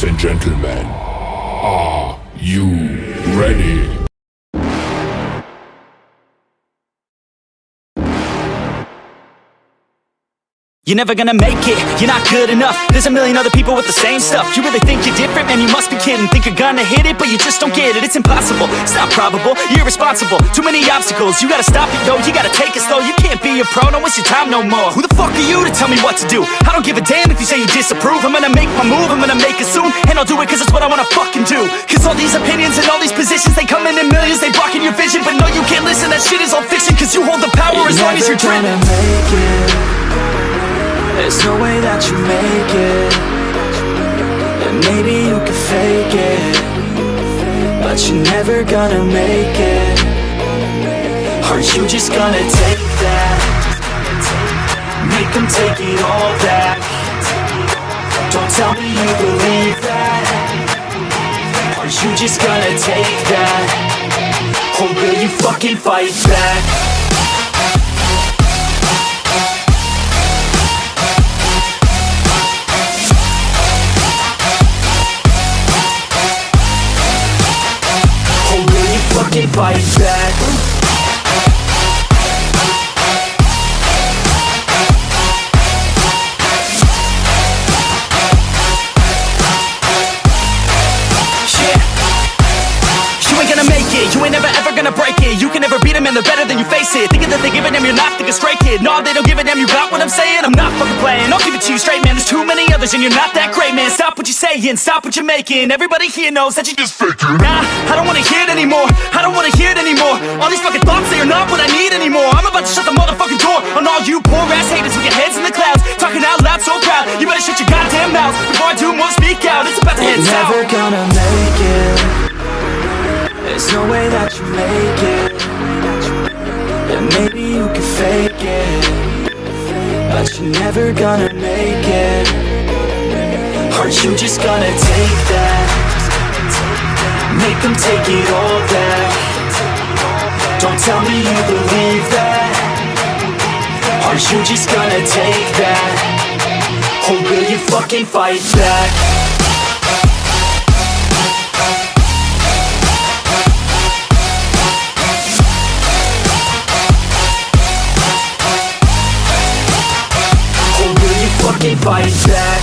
Ladies and gentlemen, are you ready? You're never gonna make it, you're not good enough. There's a million other people with the same stuff. You really think you're different? Man, you must be kidding. Think you're gonna hit it, but you just don't get it. It's impossible, it's not probable, you're irresponsible. Too many obstacles, you gotta stop it, yo. You gotta take it slow, you can't be a pro. Don't waste your time no more. Who the fuck are you to tell me what to do? I don't give a damn if you say you disapprove. I'm gonna make my move, I'm gonna make it soon. And I'll do it cause it's what I wanna fucking do. Cause all these opinions and all these positions, they come in millions. They blocking your vision, but no, you can't listen. That shit is all fiction, cause you hold the power as long as you're driven. There's no way that you make it. And maybe you can fake it, but you're never gonna make it. Are you just gonna take that? Make them take it all back. Don't tell me you believe that. Are you just gonna take that? Or will you fucking fight back? Fucking fight back. You ain't gonna make it, you ain't never ever gonna break it. You can never beat them and they're better than you face it. Thinking that they give a damn, you're not thinking straight, kid. No, they don't give a damn, you got what I'm saying? I'm not fucking playing, I'll give it to you straight, man. There's too many others and you're not that great, man. Stop what you're saying, stop what you're making. Everybody here knows that you just faking. Nah, I don't wanna hear it anymore, I don't wanna hear it anymore. All these fucking thoughts, they are not what I need anymore. I'm about to shut the motherfucking door on all you poor ass haters with your heads in the clouds, talking out loud so proud. You better shut your goddamn mouth before I do more speak out. It's about to head south. Never gonna make it. There's no way that you make it. And maybe you can fake it, but you're never gonna make it. Are you just gonna take that? Make them take it all back. Don't tell me you believe that. Are you just gonna take that? Or will you fucking fight back? Fucking fight back.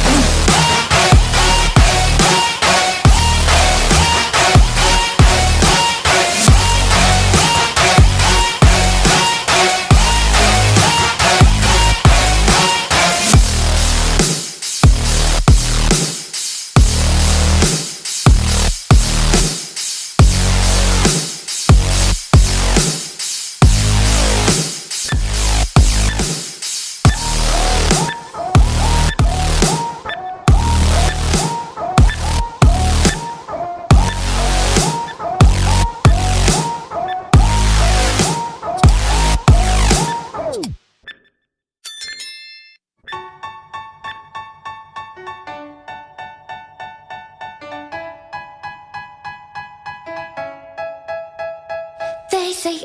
They say